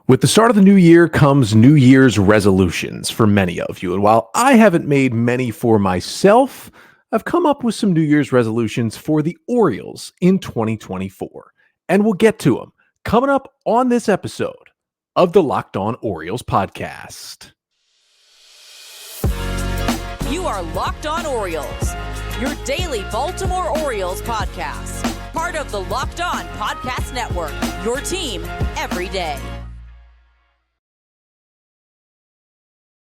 With the start of the new year comes New Year's resolutions for many of you. And while I haven't made many for myself, I've come up with some New Year's resolutions for the Orioles in 2024. And we'll get to them coming up on this episode of the Locked On Orioles podcast. You are Locked On Orioles, your daily Baltimore Orioles podcast. Part of the Locked On Podcast Network, your team every day.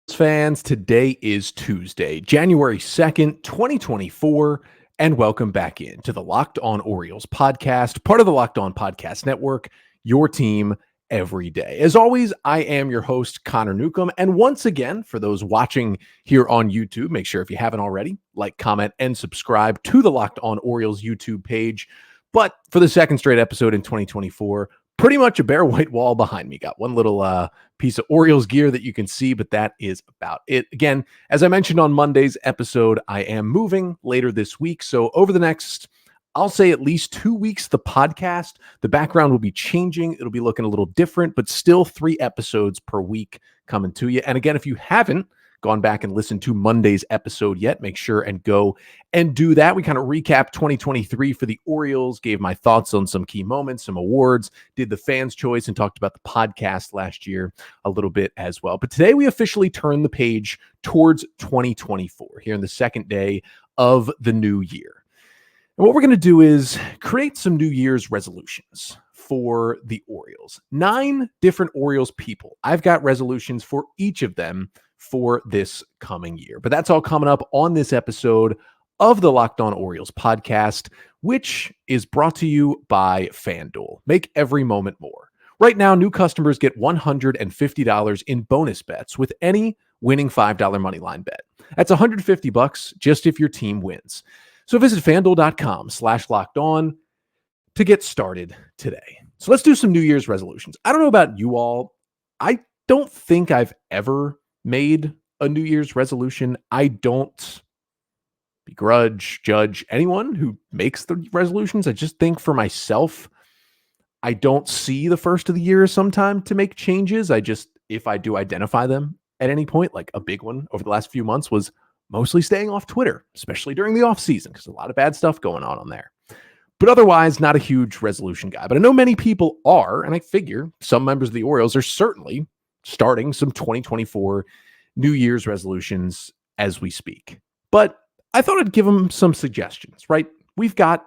Fans, today is Tuesday, January 2nd, 2024, and welcome back into the Locked On Orioles podcast, part of the Locked On Podcast Network, your team every day. As always, I am your host, Connor Newcomb, and once again, for those watching here on YouTube, make sure if you haven't already, like, comment, and subscribe to the Locked On Orioles YouTube page. But for the second straight episode in 2024, pretty much a bare white wall behind me. Got one little piece of Orioles gear that you can see, but that is about it. Again, as I mentioned on Monday's episode, I am moving later this week. So over the next, I'll say at least 2 weeks, the podcast, the background will be changing. It'll be looking a little different, but still 3 episodes per week coming to you. And again, if you haven't gone back and listened to Monday's episode yet, make sure and go and do that. We kind of recapped 2023 for the Orioles, gave my thoughts on some key moments, some awards, did the fans' choice, and talked about the podcast last year a little bit as well. But today we officially turn the page towards 2024 here in the second day of the new year. And what we're going to do is create some New Year's resolutions for the Orioles. 9 different Orioles people. I've got resolutions for each of them for this coming year. But that's all coming up on this episode of the Locked On Orioles podcast, which is brought to you by FanDuel. Make every moment more. Right now, new customers get $150 in bonus bets with any winning $5 moneyline bet. That's $150 just if your team wins. So visit FanDuel.com/lockedon to get started today. So let's do some New Year's resolutions. I don't know about you all. I don't think I've ever made a New Year's resolution. I don't judge anyone who makes the resolutions. I just think for myself, I don't see the first of the year as some time to make changes. If I do identify them at any point, like a big one over the last few months was mostly staying off Twitter, especially during the off season, because a lot of bad stuff going on there. But otherwise, not a huge resolution guy. But I know many people are, and I figure some members of the Orioles are certainly starting some 2024 New Year's resolutions as we speak. But I thought I'd give them some suggestions, right? We've got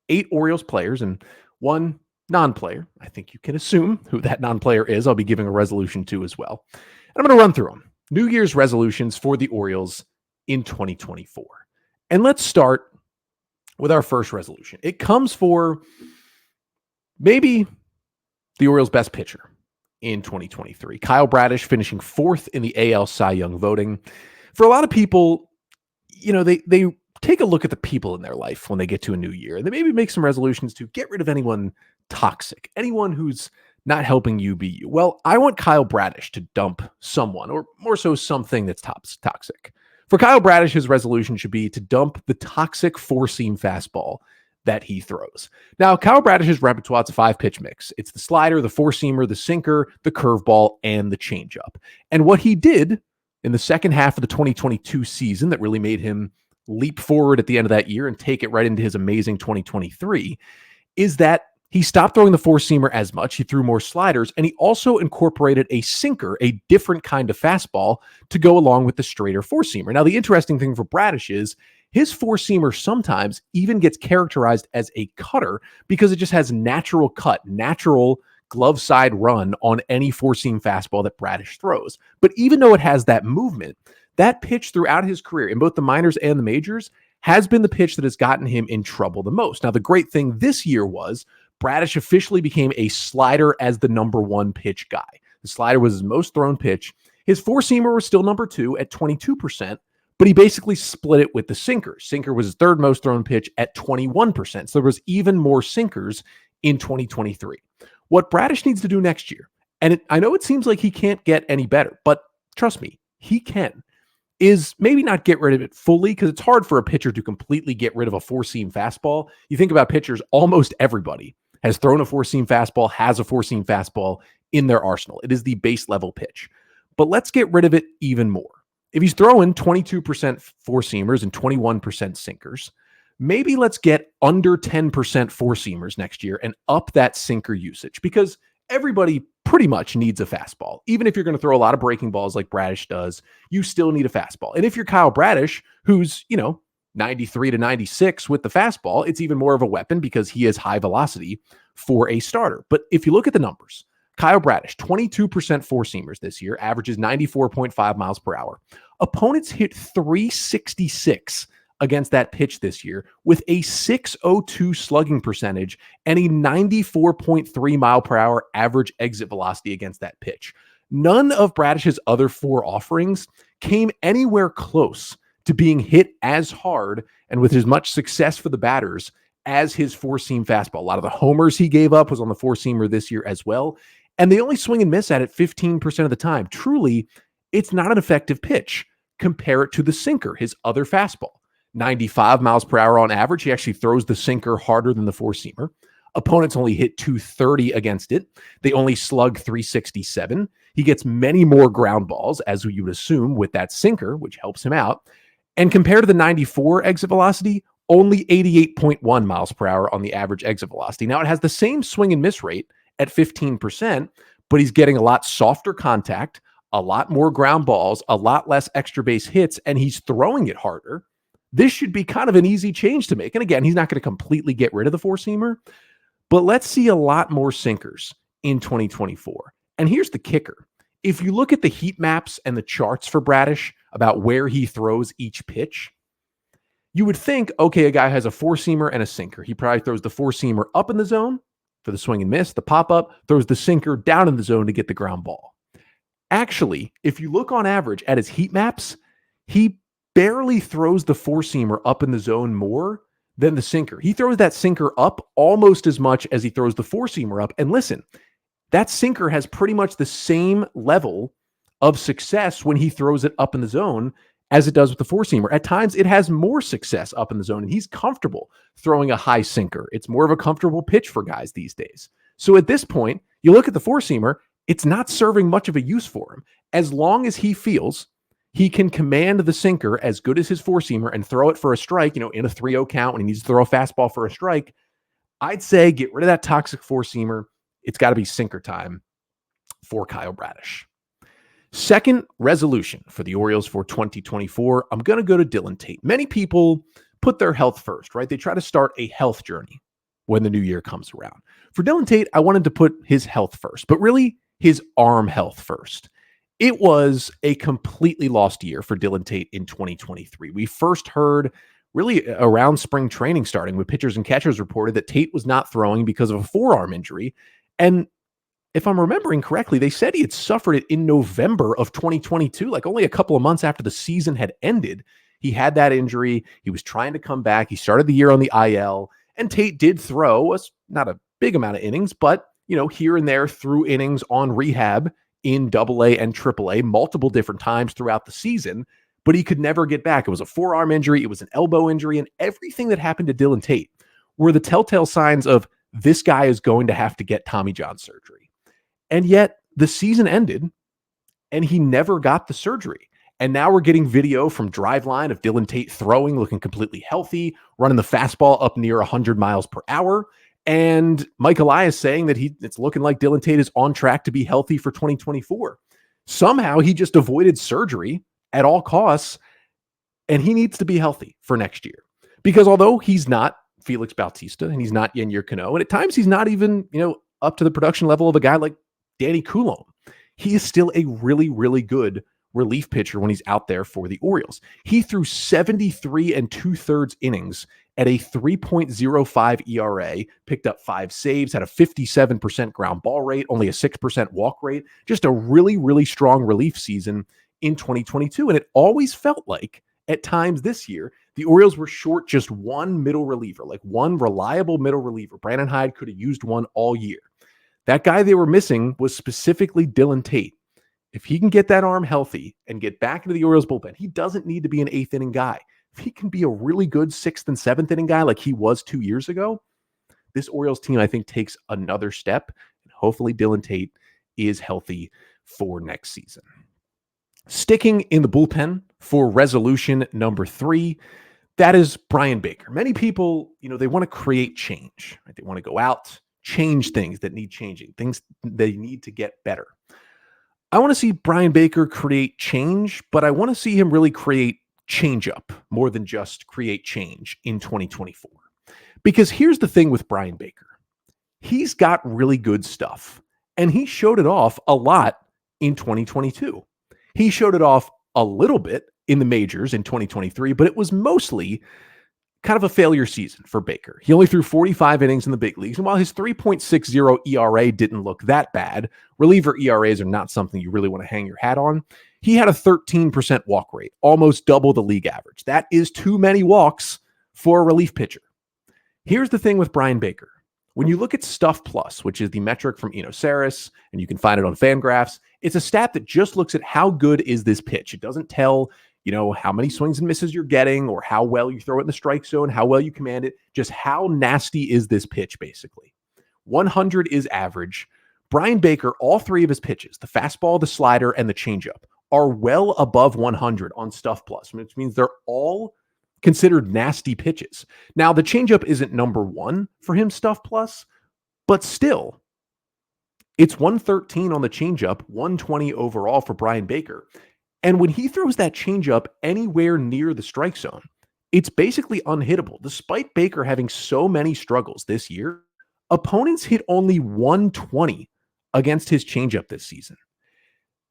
8 Orioles players and 1 non-player. I think you can assume who that non-player is. I'll be giving a resolution to as well. And I'm going to run through them. New Year's resolutions for the Orioles in 2024. And let's start with our first resolution. It comes for maybe the Orioles' best pitcher in 2023. Kyle Bradish finishing 4th in the AL Cy Young voting. For a lot of people, they take a look at the people in their life when they get to a new year, and they maybe make some resolutions to get rid of anyone toxic, anyone who's not helping you be you. Well, I want Kyle Bradish to dump someone, or more so something that's toxic. For Kyle Bradish, his resolution should be to dump the toxic 4-seam fastball that he throws. Now, Kyle Bradish's repertoire is a 5-pitch mix. It's the slider, the 4-seamer, the sinker, the curveball, and the changeup. And what he did in the second half of the 2022 season that really made him leap forward at the end of that year and take it right into his amazing 2023 is that he stopped throwing the 4-seamer as much. He threw more sliders, and he also incorporated a sinker, a different kind of fastball, to go along with the straighter 4-seamer. Now, the interesting thing for Bradish is his 4-seamer sometimes even gets characterized as a cutter because it just has natural cut, natural glove side run on any 4-seam fastball that Bradish throws. But even though it has that movement, that pitch throughout his career in both the minors and the majors has been the pitch that has gotten him in trouble the most. Now, the great thing this year was Bradish officially became a slider as the number 1 pitch guy. The slider was his most thrown pitch. His 4-seamer was still number 2 at 22%, but he basically split it with the sinker. Sinker was his 3rd most thrown pitch at 21%. So there was even more sinkers in 2023. What Bradish needs to do next year, and I know it seems like he can't get any better, but trust me, he can, is maybe not get rid of it fully, because it's hard for a pitcher to completely get rid of a 4-seam fastball. You think about pitchers, almost everybody has thrown a 4-seam fastball, has a 4-seam fastball in their arsenal. It is the base level pitch. But let's get rid of it even more. If he's throwing 22% four-seamers and 21% sinkers, maybe let's get under 10% four-seamers next year and up that sinker usage, because everybody pretty much needs a fastball. Even if you're going to throw a lot of breaking balls like Bradish does, you still need a fastball. And if you're Kyle Bradish, who's, 93 to 96 with the fastball, it's even more of a weapon because he has high velocity for a starter. But if you look at the numbers, Kyle Bradish, 22% four-seamers this year, averages 94.5 miles per hour. Opponents hit 366 against that pitch this year with a 602 slugging percentage and a 94.3 mile per hour average exit velocity against that pitch. None of Bradish's other four offerings came anywhere close to being hit as hard and with as much success for the batters as his four-seam fastball. A lot of the homers he gave up was on the four-seamer this year as well. And they only swing and miss at it 15% of the time. Truly, it's not an effective pitch. Compare it to the sinker, his other fastball. 95 miles per hour on average. He actually throws the sinker harder than the four-seamer. Opponents only hit 230 against it. They only slug 367. He gets many more ground balls, as you would assume, with that sinker, which helps him out. And compared to the 94 exit velocity, only 88.1 miles per hour on the average exit velocity. Now, it has the same swing and miss rate at 15%, but he's getting a lot softer contact, a lot more ground balls, a lot less extra base hits, and he's throwing it harder. This should be kind of an easy change to make. And again, he's not going to completely get rid of the four-seamer, but let's see a lot more sinkers in 2024. And here's the kicker. If you look at the heat maps and the charts for Bradish about where he throws each pitch, you would think, okay, a guy has a four-seamer and a sinker. He probably throws the four-seamer up in the zone for the swing and miss, the pop-up, throws the sinker down in the zone to get the ground ball. Actually, if you look on average at his heat maps, he barely throws the four-seamer up in the zone more than the sinker. He throws that sinker up almost as much as he throws the four-seamer up. And listen, that sinker has pretty much the same level of success when he throws it up in the zone as it does with the four-seamer. At times, it has more success up in the zone, and he's comfortable throwing a high sinker. It's more of a comfortable pitch for guys these days. So at this point, you look at the four-seamer, it's not serving much of a use for him. As long as he feels he can command the sinker as good as his four-seamer and throw it for a strike, in a 3-0 count when he needs to throw a fastball for a strike, I'd say get rid of that toxic four-seamer. It's got to be sinker time for Kyle Bradish. Second resolution for the Orioles for 2024, I'm going to go to Dylan Tate. Many people put their health first, right? They try to start a health journey when the new year comes around. For Dylan Tate, I wanted to put his health first, but really his arm health first. It was a completely lost year for Dylan Tate in 2023. We first heard really around spring training starting with pitchers and catchers reported that Tate was not throwing because of a forearm injury. And if I'm remembering correctly, they said he had suffered it in November of 2022, like only a couple of months after the season had ended. He had that injury. He was trying to come back. He started the year on the IL, and Tate did throw not a big amount of innings, but here and there threw innings on rehab in AA and AAA multiple different times throughout the season, but he could never get back. It was a forearm injury. It was an elbow injury, and everything that happened to Dylan Tate were the telltale signs of this guy is going to have to get Tommy John surgery. And yet the season ended and he never got the surgery. And now we're getting video from Driveline of Dylan Tate throwing, looking completely healthy, running the fastball up near 100 miles per hour. And Mike Elias saying that it's looking like Dylan Tate is on track to be healthy for 2024. Somehow he just avoided surgery at all costs, and he needs to be healthy for next year. Because although he's not Felix Bautista and he's not Yennier Cano, and at times he's not even, up to the production level of a guy like Danny Coulomb, he is still a really, really good relief pitcher when he's out there for the Orioles. He threw 73 2/3 innings at a 3.05 ERA, picked up 5 saves, had a 57% ground ball rate, only a 6% walk rate, just a really, really strong relief season in 2022. And it always felt like at times this year, the Orioles were short just one middle reliever, like one reliable middle reliever. Brandon Hyde could have used one all year. That guy they were missing was specifically Dylan Tate. If he can get that arm healthy and get back into the Orioles bullpen, he doesn't need to be an 8th inning guy. If he can be a really good 6th and 7th inning guy like he was 2 years ago, this Orioles team, I think, takes another step. And hopefully Dylan Tate is healthy for next season. Sticking in the bullpen for resolution number 3, that is Bryan Baker. Many people, they want to create change. Right? They want to go out, change things that need changing, things they need to get better. I want to see Bryan Baker create change, but I want to see him really create change up more than just create change in 2024. Because here's the thing with Bryan Baker. He's got really good stuff, and he showed it off a lot in 2022. He showed it off a little bit in the majors in 2023, but it was mostly kind of a failure season for Baker. He only threw 45 innings in the big leagues, and while his 3.60 ERA didn't look that bad, reliever ERAs are not something you really want to hang your hat on. He had a 13% walk rate, almost double the league average. That is too many walks for a relief pitcher. Here's the thing with Bryan Baker. When you look at Stuff Plus, which is the metric from Eno Saris, and you can find it on FanGraphs, it's a stat that just looks at how good is this pitch. It doesn't tell, how many swings and misses you're getting or how well you throw it in the strike zone, how well you command it, just how nasty is this pitch, basically. 100 is average. Bryan Baker, all 3 of his pitches, the fastball, the slider, and the changeup, are well above 100 on Stuff Plus, which means they're all considered nasty pitches. Now, the changeup isn't number 1 for him, Stuff Plus, but still, it's 113 on the changeup, 120 overall for Bryan Baker. And when he throws that changeup anywhere near the strike zone, it's basically unhittable. Despite Baker having so many struggles this year, opponents hit only 120 against his changeup this season.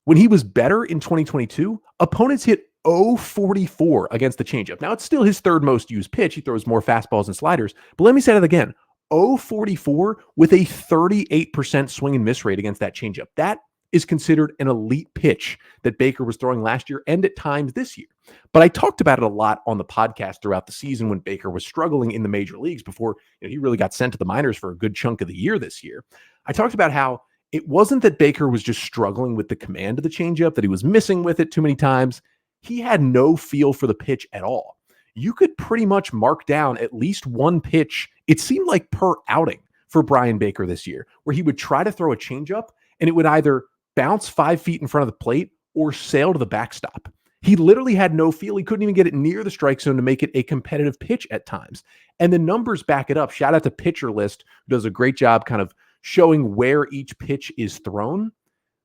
When he was better in 2022, opponents hit 044 against the changeup. Now, it's still his 3rd most used pitch. He throws more fastballs and sliders. But let me say that again. 044 with a 38% swing and miss rate against that changeup. That is considered an elite pitch that Baker was throwing last year and at times this year. But I talked about it a lot on the podcast throughout the season when Baker was struggling in the major leagues before he really got sent to the minors for a good chunk of the year this year. I talked about how it wasn't that Baker was just struggling with the command of the changeup, that he was missing with it too many times. He had no feel for the pitch at all. You could pretty much mark down at least one pitch, it seemed like per outing for Bryan Baker this year, where he would try to throw a changeup and it would either bounce 5 feet in front of the plate or sail to the backstop. He literally had no feel. He couldn't even get it near the strike zone to make it a competitive pitch at times. And the numbers back it up. Shout out to Pitcher List, who does a great job kind of showing where each pitch is thrown.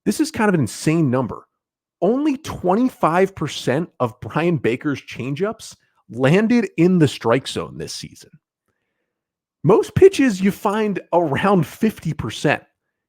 This is kind of an insane number. Only 25% of Bryan Baker's changeups landed in the strike zone this season. Most pitches you find around 50%.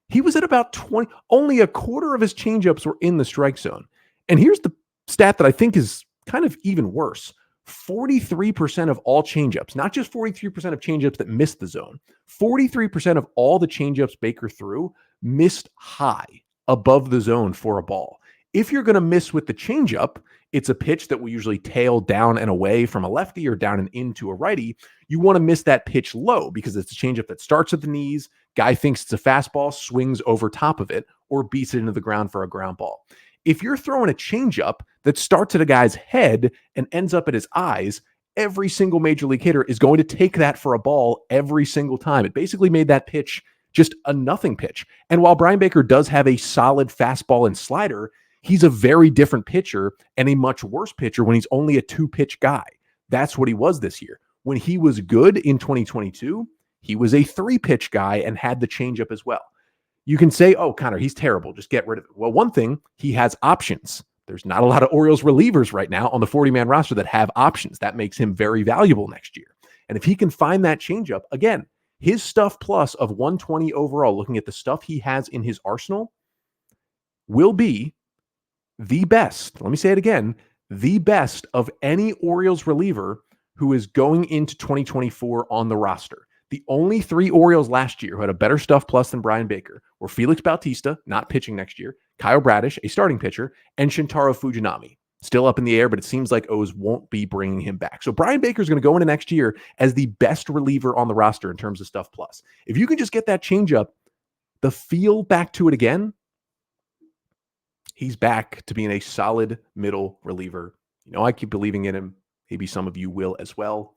He was at about 20. Only a quarter of his changeups were in the strike zone. And here's the stat that I think is kind of even worse. 43% of all changeups, not just 43% of changeups that missed the zone, 43% of all the changeups Baker threw missed high above the zone for a ball. If you're going to miss with the changeup, it's a pitch that will usually tail down and away from a lefty or down and into a righty. You want to miss that pitch low because it's a changeup that starts at the knees. Guy thinks it's a fastball, swings over top of it, or beats it into the ground for a ground ball. If you're throwing a changeup that starts at a guy's head and ends up at his eyes, every single major league hitter is going to take that for a ball every single time. It basically made that pitch just a nothing pitch. And while Bryan Baker does have a solid fastball and slider, he's a very different pitcher and a much worse pitcher when he's only a 2-pitch guy. That's what he was this year. When he was good in 2022, he was a 3-pitch guy and had the changeup as well. You can say, oh, Connor, he's terrible. Just get rid of it. Well, one thing, he has options. There's not a lot of Orioles relievers right now on the 40-man roster that have options. That makes him very valuable next year. And if he can find that changeup, again, his Stuff Plus of 120 overall, looking at the stuff he has in his arsenal, will be the best. Let me say it again. The best of any Orioles reliever who is going into 2024 on the roster. The only 3 Orioles last year who had a better Stuff Plus than Bryan Baker were Felix Bautista, not pitching next year, Kyle Bradish, a starting pitcher, and Shintaro Fujinami. Still up in the air, but it seems like O's won't be bringing him back. So Bryan Baker is going to go into next year as the best reliever on the roster in terms of Stuff Plus. If you can just get that changeup, the feel back to it again, he's back to being a solid middle reliever. I keep believing in him. Maybe some of you will as well.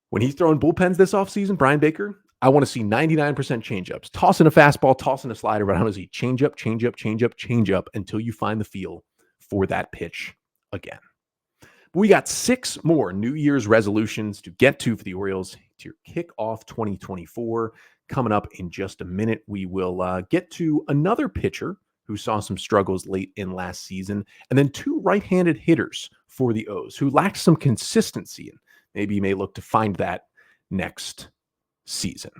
When he's throwing bullpens this offseason, Bryan Baker, I want to see 99% changeups, tossing a fastball, tossing a slider, but I want to see changeup, changeup, changeup, changeup until you find the feel for that pitch again. We got 6 more New Year's resolutions to get to for the Orioles to kick off 2024. Coming up in just a minute, we will get to another pitcher who saw some struggles late in last season, and then 2 right-handed hitters for the O's who lacked some consistency, and maybe you may look to find that next season.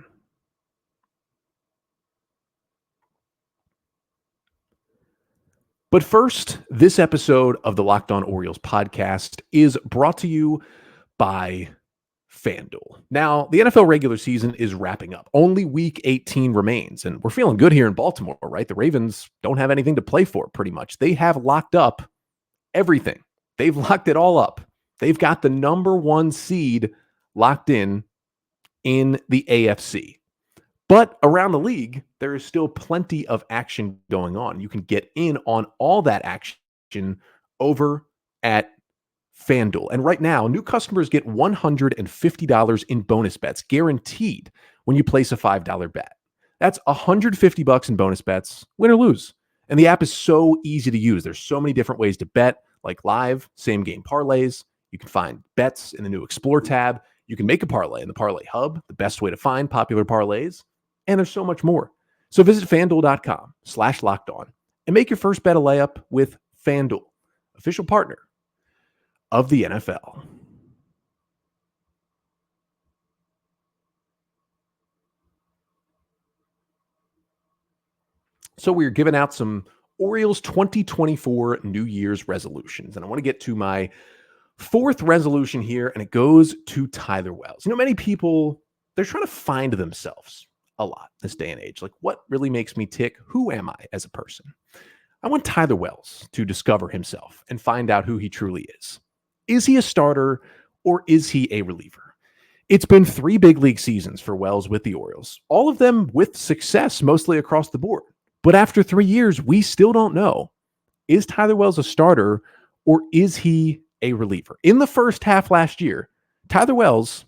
But first, this episode of the Locked On Orioles podcast is brought to you by FanDuel. Now, the NFL regular season is wrapping up. Only week 18 remains, and we're feeling good here in Baltimore, right? The Ravens don't have anything to play for, pretty much. They have locked up everything. They've locked it all up. They've got the number 1 seed locked in the AFC. But around the league, there is still plenty of action going on. You can get in on all that action over at FanDuel. And right now, new customers get $150 in bonus bets guaranteed when you place a $5 bet. That's $150 in bonus bets, win or lose. And the app is so easy to use. There's so many different ways to bet, like live, same game parlays. You can find bets in the new Explore tab. You can make a parlay in the Parlay Hub, the best way to find popular parlays. And there's so much more. So visit FanDuel.com/lockedon and make your first bet a layup with FanDuel, official partner of the NFL. So we're giving out some Orioles 2024 New Year's resolutions. And I want to get to my 4th resolution here, and it goes to Tyler Wells. Many people, they're trying to find themselves a lot this day and age. Like, what really makes me tick? Who am I as a person? I want Tyler Wells to discover himself and find out who he truly is. Is he a starter or is he a reliever? It's been 3 big league seasons for Wells with the Orioles, all of them with success mostly across the board. But after 3 years, we still don't know. Is Tyler Wells a starter or is he a reliever? In the first half last year, Tyler Wells,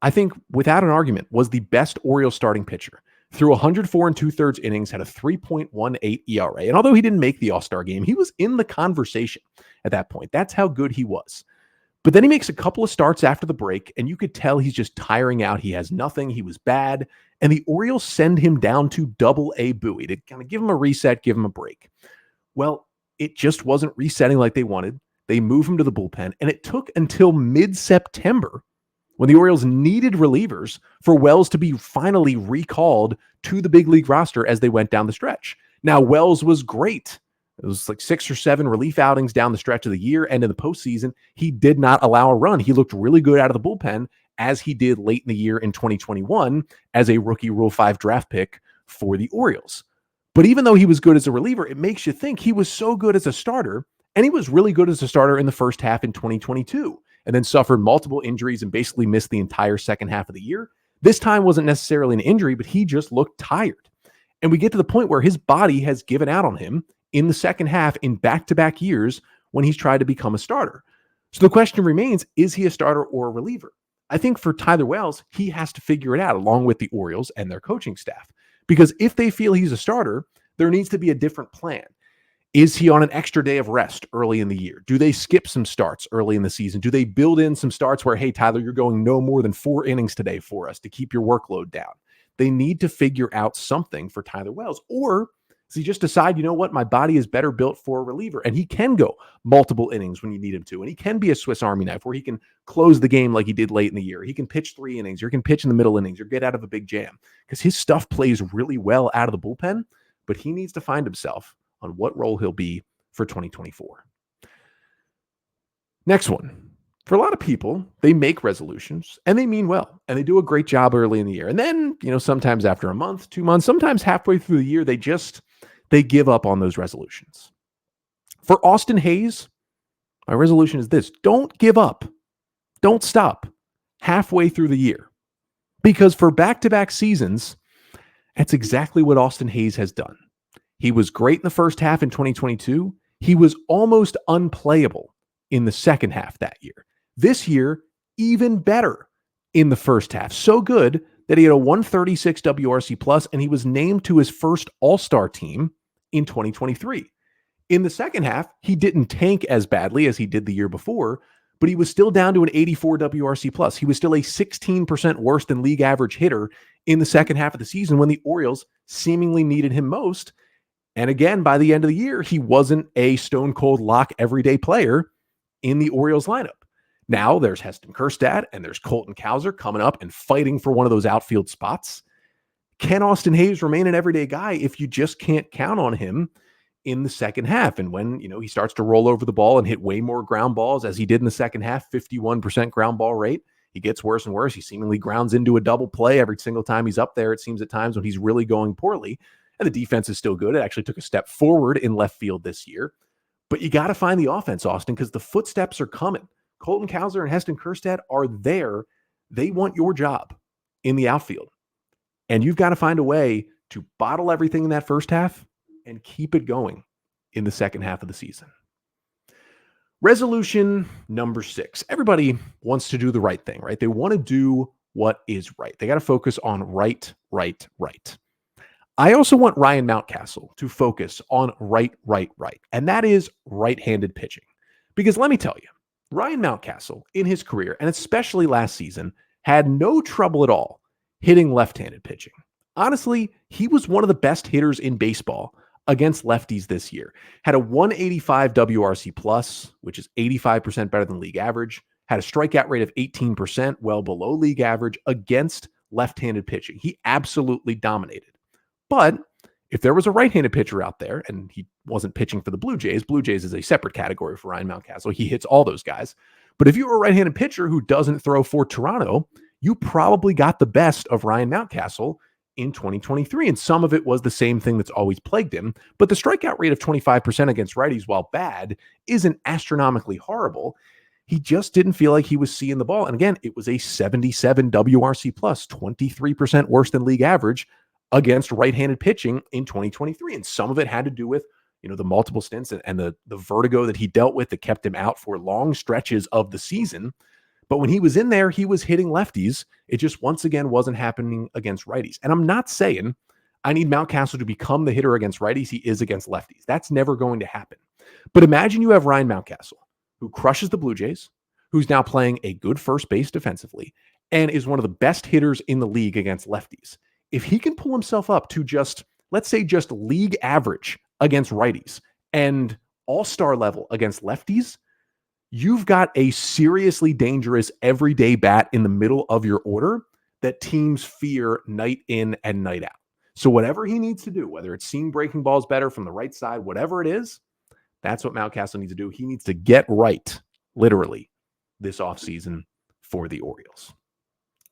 I think without an argument, was the best Orioles starting pitcher. Through 104 2/3 innings, had a 3.18 ERA. And although he didn't make the All-Star game, he was in the conversation at that point. That's how good he was. But then he makes a couple of starts after the break, and you could tell he's just tiring out. He has nothing. He was bad. And the Orioles send him down to Double-A Bowie to kind of give him a reset, give him a break. Well, it just wasn't resetting like they wanted. They move him to the bullpen, and it took until mid-September, when the Orioles needed relievers, for Wells to be finally recalled to the big league roster as they went down the stretch. Now, Wells was great. It was like 6 or 7 relief outings down the stretch of the year, and in the postseason, he did not allow a run. He looked really good out of the bullpen, as he did late in the year in 2021 as a rookie Rule 5 draft pick for the Orioles. But even though he was good as a reliever, it makes you think he was so good as a starter, and he was really good as a starter in the first half in 2022. And then suffered multiple injuries and basically missed the entire second half of the year. This time wasn't necessarily an injury, but he just looked tired. And we get to the point where his body has given out on him in the second half in back-to-back years when he's tried to become a starter. So the question remains, is he a starter or a reliever? I think for Tyler Wells, he has to figure it out along with the Orioles and their coaching staff. Because if they feel he's a starter, there needs to be a different plan. Is he on an extra day of rest early in the year? Do they skip some starts early in the season? Do they build in some starts where, hey, Tyler, you're going no more than 4 innings today for us to keep your workload down? They need to figure out something for Tyler Wells. Or does he just decide, you know what, my body is better built for a reliever, and he can go multiple innings when you need him to, and he can be a Swiss Army knife where he can close the game like he did late in the year. He can pitch 3 innings, or he can pitch in the middle innings, or get out of a big jam, because his stuff plays really well out of the bullpen, but he needs to find himself on what role he'll be for 2024. Next one. For a lot of people, they make resolutions and they mean well, and they do a great job early in the year. And then, sometimes after a month, 2 months, sometimes halfway through the year, they give up on those resolutions. For Austin Hayes, my resolution is this: don't give up. Don't stop halfway through the year. Because for back-to-back seasons, that's exactly what Austin Hayes has done. He was great in the first half in 2022. He was almost unplayable in the second half that year. This year, even better in the first half. So good that he had a 136 WRC plus, and he was named to his first All-Star team in 2023. In the second half, he didn't tank as badly as he did the year before, but he was still down to an 84 WRC plus. He was still a 16% worse than league average hitter in the second half of the season when the Orioles seemingly needed him most. And again, by the end of the year, he wasn't a stone cold lock everyday player in the Orioles lineup. Now there's Heston Kjerstad and there's Colton Cowser coming up and fighting for one of those outfield spots. Can Austin Hayes remain an everyday guy if you just can't count on him in the second half? And when, he starts to roll over the ball and hit way more ground balls as he did in the second half, 51% ground ball rate, he gets worse and worse. He seemingly grounds into a double play every single time he's up there. It seems at times when he's really going poorly, and the defense is still good. It actually took a step forward in left field this year, but you got to find the offense, Austin, because the footsteps are coming. Colton Cowser and Heston Kjerstad are there. They want your job in the outfield. And you've got to find a way to bottle everything in that first half and keep it going in the second half of the season. Resolution number 6. Everybody wants to do the right thing, right? They want to do what is right. They got to focus on right. I also want Ryan Mountcastle to focus on right. And that is right-handed pitching. Because let me tell you, Ryan Mountcastle in his career, and especially last season, had no trouble at all hitting left-handed pitching. Honestly, he was one of the best hitters in baseball against lefties this year. Had a 185 WRC plus, which is 85% better than league average. Had a strikeout rate of 18%, well below league average against left-handed pitching. He absolutely dominated. But if there was a right-handed pitcher out there, and he wasn't pitching for the Blue Jays is a separate category for Ryan Mountcastle. He hits all those guys. But if you were a right-handed pitcher who doesn't throw for Toronto, you probably got the best of Ryan Mountcastle in 2023. And some of it was the same thing that's always plagued him. But the strikeout rate of 25% against righties, while bad, isn't astronomically horrible. He just didn't feel like he was seeing the ball. And again, it was a 77 WRC plus, 23% worse than league average against right-handed pitching in 2023. And some of it had to do with, the multiple stints and the vertigo that he dealt with that kept him out for long stretches of the season. But when he was in there, he was hitting lefties. It just, once again, wasn't happening against righties. And I'm not saying I need Mountcastle to become the hitter against righties he is against lefties. That's never going to happen. But imagine you have Ryan Mountcastle, who crushes the Blue Jays, who's now playing a good first base defensively, and is one of the best hitters in the league against lefties. If he can pull himself up to let's say league average against righties and all-star level against lefties, you've got a seriously dangerous everyday bat in the middle of your order that teams fear night in and night out. So whatever he needs to do, whether it's seeing breaking balls better from the right side, whatever it is, that's what Mountcastle needs to do. He needs to get right, literally, this offseason for the Orioles.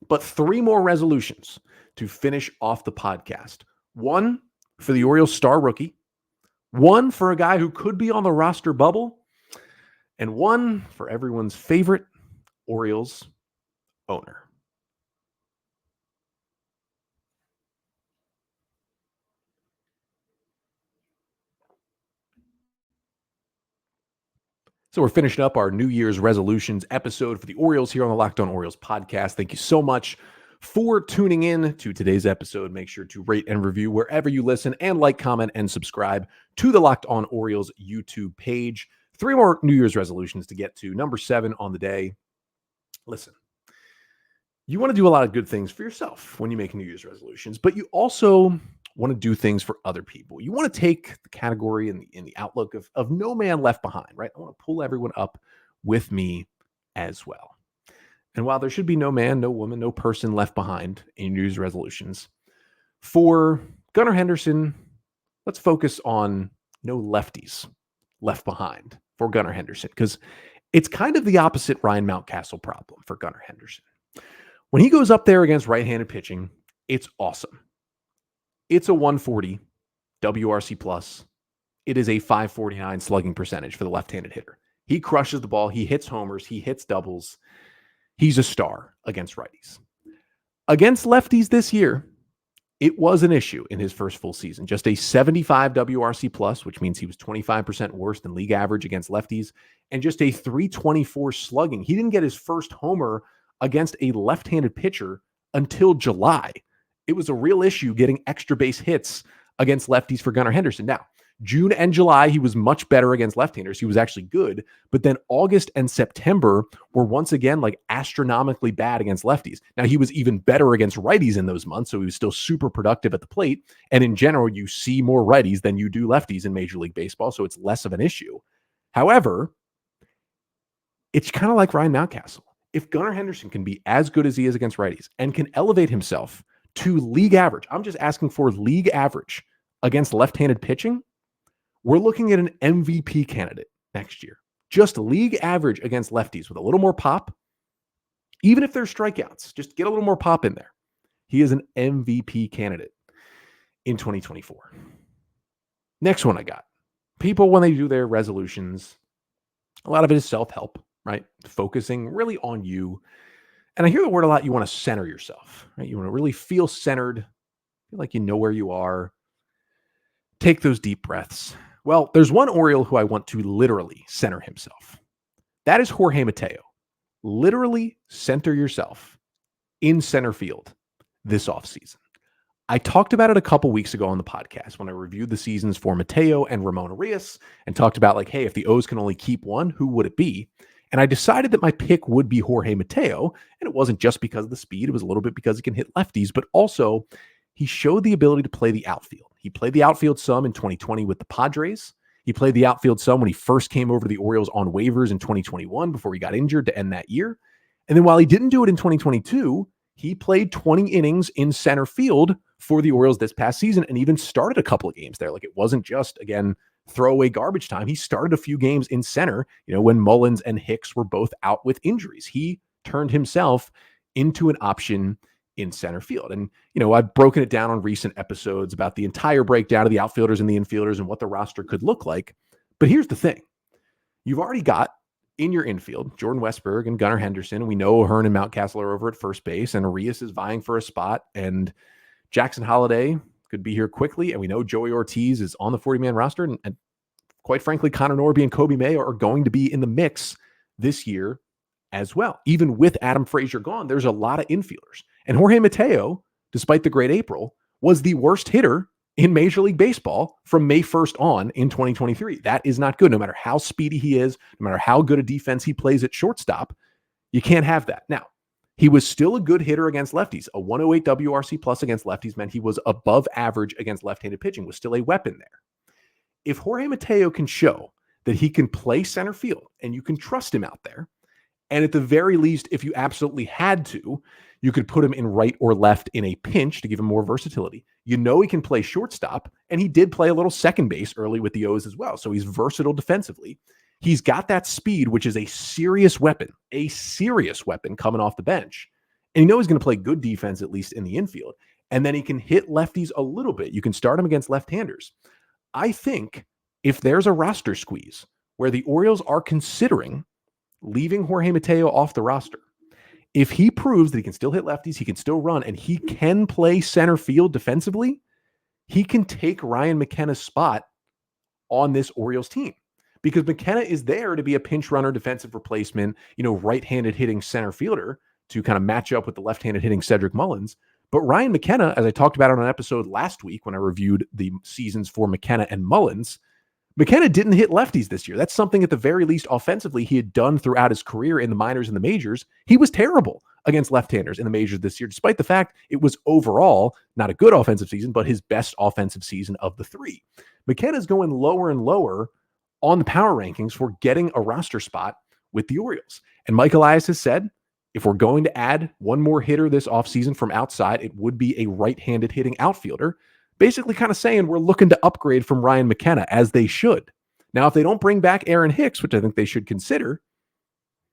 But 3 more resolutions to finish off the podcast. 1 for the Orioles star rookie, 1 for a guy who could be on the roster bubble, and 1 for everyone's favorite Orioles owner. So we're finishing up our New Year's resolutions episode for the Orioles here on the Locked On Orioles podcast. Thank you so much for tuning in to today's episode. Make sure to rate and review wherever you listen, and like, comment, and subscribe to the Locked On Orioles YouTube page. 3 more New Year's resolutions to get to. Number 7 on the day. Listen, you want to do a lot of good things for yourself when you make New Year's resolutions, but you also want to do things for other people. You want to take the category in the outlook of no man left behind, right? I want to pull everyone up with me as well. And while there should be no man, no woman, no person left behind in New Year's resolutions, for Gunnar Henderson, let's focus on no lefties left behind for Gunnar Henderson, because it's kind of the opposite Ryan Mountcastle problem for Gunnar Henderson. When he goes up there against right-handed pitching, it's awesome. It's a 140 WRC plus. It is a 549 slugging percentage for the left-handed hitter. He crushes the ball. He hits homers. He hits doubles. He's a star against righties. Against lefties this year, it was an issue in his first full season. Just a 75 WRC plus, which means he was 25% worse than league average against lefties, and just a 324 slugging. He didn't get his first homer against a left-handed pitcher until July. It was a real issue getting extra base hits against lefties for Gunnar Henderson. Now, June and July, he was much better against left-handers. He was actually good. But then August and September were once again like astronomically bad against lefties. Now, he was even better against righties in those months, so he was still super productive at the plate. And in general, you see more righties than you do lefties in Major League Baseball, so it's less of an issue. However, it's kind of like Ryan Mountcastle. If Gunnar Henderson can be as good as he is against righties and can elevate himself to league average, I'm just asking for league average against left-handed pitching, we're looking at an MVP candidate next year. Just league average against lefties with a little more pop. Even if there's strikeouts, just get a little more pop in there. He is an MVP candidate in 2024. Next one I got. People, when they do their resolutions, a lot of it is self-help, right? Focusing really on you. And I hear the word a lot, you want to center yourself, right? You want to really feel centered, feel like you know where you are. Take those deep breaths. Well, there's one Oriole who I want to literally center himself. That is Jorge Mateo. Literally center yourself in center field this offseason. I talked about it a couple weeks ago on the podcast when I reviewed the seasons for Mateo and Ramon Arias and talked about like, hey, if the O's can only keep one, who would it be? And I decided that my pick would be Jorge Mateo. And it wasn't just because of the speed. It was a little bit because he can hit lefties, but also he showed the ability to play the outfield. He played the outfield some in 2020 with the Padres. He played the outfield some when he first came over to the Orioles on waivers in 2021 before he got injured to end that year. And then while he didn't do it in 2022, he played 20 innings in center field for the Orioles this past season and even started a couple of games there. Like it wasn't just, again, throwaway garbage time. He started a few games in center, when Mullins and Hicks were both out with injuries. He turned himself into an option in center field. And, I've broken it down on recent episodes about the entire breakdown of the outfielders and the infielders and what the roster could look like. But here's the thing. You've already got in your infield, Jordan Westburg and Gunnar Henderson. And we know Hearn and Mountcastle are over at first base, and Arias is vying for a spot, and Jackson Holliday could be here quickly. And we know Joey Ortiz is on the 40-man roster. And quite frankly, Connor Norby and Kobe Mayo are going to be in the mix this year as well. Even with Adam Frazier gone, there's a lot of infielders. And Jorge Mateo, despite the great April, was the worst hitter in Major League Baseball from May 1st on in 2023. That is not good. No matter how speedy he is, no matter how good a defense he plays at shortstop, you can't have that. Now, he was still a good hitter against lefties. A 108 WRC plus against lefties meant he was above average against left-handed pitching, was still a weapon there. If Jorge Mateo can show that he can play center field and you can trust him out there, and at the very least, if you absolutely had to, you could put him in right or left in a pinch to give him more versatility. He can play shortstop, and he did play a little second base early with the O's as well. So he's versatile defensively. He's got that speed, which is a serious weapon coming off the bench. And he's going to play good defense, at least in the infield. And then he can hit lefties a little bit. You can start him against left-handers. I think if there's a roster squeeze where the Orioles are considering leaving Jorge Mateo off the roster, if he proves that he can still hit lefties, he can still run, and he can play center field defensively, he can take Ryan McKenna's spot on this Orioles team. Because McKenna is there to be a pinch runner, defensive replacement, right-handed hitting center fielder to kind of match up with the left-handed hitting Cedric Mullins. But Ryan McKenna, as I talked about on an episode last week when I reviewed the seasons for McKenna and Mullins, McKenna didn't hit lefties this year. That's something at the very least offensively he had done throughout his career in the minors and the majors. He was terrible against left-handers in the majors this year, despite the fact it was overall not a good offensive season, but his best offensive season of the three. McKenna's going lower and lower on the power rankings for getting a roster spot with the Orioles. And Mike Elias has said, if we're going to add one more hitter this offseason from outside, it would be a right-handed hitting outfielder. Basically kind of saying we're looking to upgrade from Ryan McKenna, as they should. Now, if they don't bring back Aaron Hicks, which I think they should consider,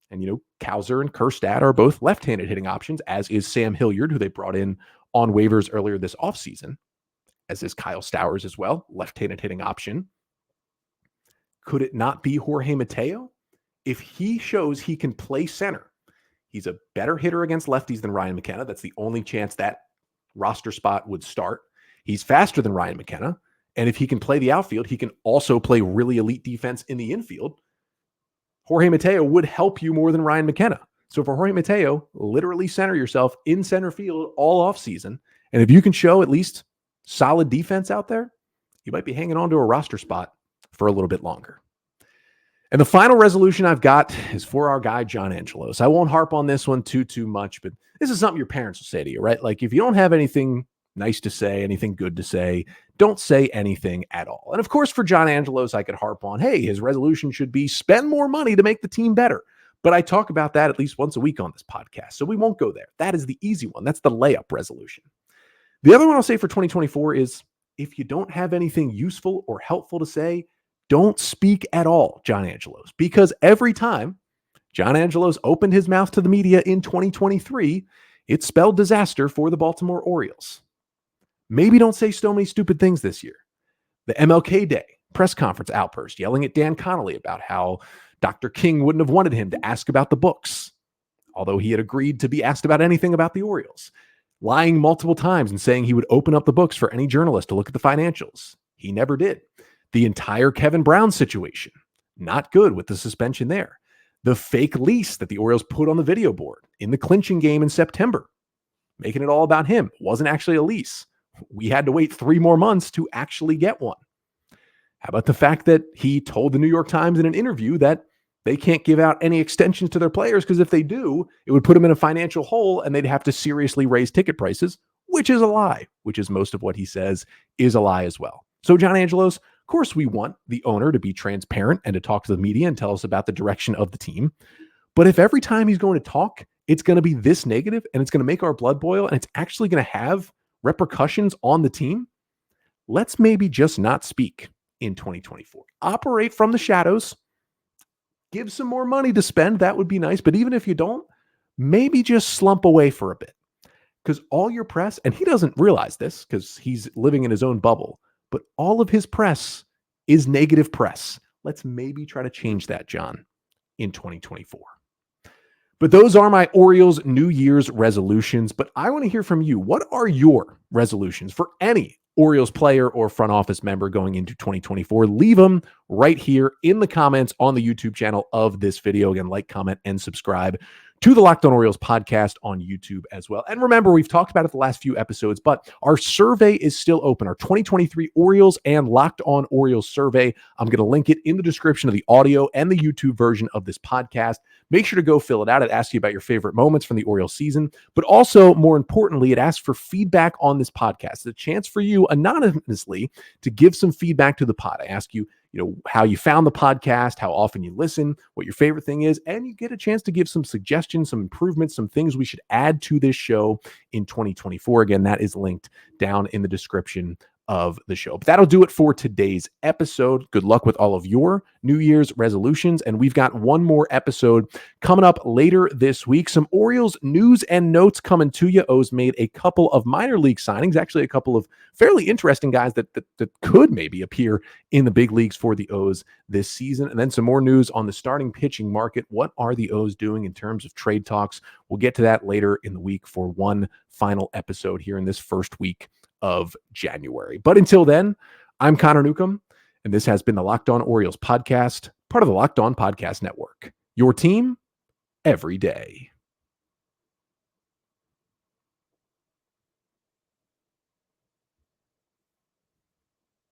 and, Cowser and Kerstad are both left-handed hitting options, as is Sam Hilliard, who they brought in on waivers earlier this offseason, as is Kyle Stowers as well, left-handed hitting option. Could it not be Jorge Mateo? If he shows he can play center, he's a better hitter against lefties than Ryan McKenna. That's the only chance that roster spot would start. He's faster than Ryan McKenna. And if he can play the outfield, he can also play really elite defense in the infield. Jorge Mateo would help you more than Ryan McKenna. So for Jorge Mateo, literally center yourself in center field all offseason. And if you can show at least solid defense out there, you might be hanging on to a roster spot for a little bit longer. And the final resolution I've got is for our guy, John Angelos. I won't harp on this one too much, but this is something your parents will say to you, right? Like if you don't have anything nice to say, anything good to say, don't say anything at all. And of course, for John Angelos, I could harp on, hey, his resolution should be spend more money to make the team better. But I talk about that at least once a week on this podcast, so we won't go there. That is the easy one. That's the layup resolution. The other one I'll say for 2024 is if you don't have anything useful or helpful to say, don't speak at all, John Angelos, because every time John Angelos opened his mouth to the media in 2023, it spelled disaster for the Baltimore Orioles. Maybe don't say so many stupid things this year. The MLK Day press conference outburst yelling at Dan Connolly about how Dr. King wouldn't have wanted him to ask about the books, although he had agreed to be asked about anything about the Orioles. Lying multiple times and saying he would open up the books for any journalist to look at the financials. He never did. The entire Kevin Brown situation, not good with the suspension there. The fake lease that the Orioles put on the video board in the clinching game in September, making it all about him. It wasn't actually a lease. We had to wait 3 more months to actually get one. How about the fact that he told the New York Times in an interview that they can't give out any extensions to their players because if they do, it would put them in a financial hole and they'd have to seriously raise ticket prices, which is a lie, which is most of what he says is a lie as well. So John Angelos, of course, we want the owner to be transparent and to talk to the media and tell us about the direction of the team. But if every time he's going to talk, it's going to be this negative and it's going to make our blood boil and it's actually going to have repercussions on the team, let's maybe just not speak in 2024. Operate from the shadows. Give some more money to spend. That would be nice. But even if you don't, maybe just slump away for a bit. Because all your press, and he doesn't realize this because he's living in his own bubble, but all of his press is negative press. Let's maybe try to change that, John, in 2024. But those are my Orioles New Year's resolutions. But I want to hear from you. What are your resolutions for any Orioles player or front office member going into 2024? Leave them right here in the comments on the YouTube channel of this video. Again, like, comment, and subscribe to the Locked On Orioles podcast on YouTube as well. And remember, we've talked about it the last few episodes, but our survey is still open. Our 2023 Orioles and Locked On Orioles survey. I'm going to link it in the description of the audio and the YouTube version of this podcast. Make sure to go fill it out. It asks you about your favorite moments from the Orioles season, but also, more importantly, it asks for feedback on this podcast. It's a chance for you anonymously to give some feedback to the pod. I ask you, how you found the podcast, how often you listen, what your favorite thing is, and you get a chance to give some suggestions, some improvements, some things we should add to this show in 2024. Again, that is linked down in the description of the show. But that'll do it for today's episode. Good luck with all of your New Year's resolutions. And we've got one more episode coming up later this week. Some Orioles news and notes coming to you. O's made a couple of minor league signings, actually a couple of fairly interesting guys that could maybe appear in the big leagues for the O's this season. And then some more news on the starting pitching market. What are the O's doing in terms of trade talks? We'll get to that later in the week for one final episode here in this first week of January. But until then, I'm Connor Newcomb, and this has been the Locked On Orioles podcast, part of the Locked On Podcast Network. Your team every day.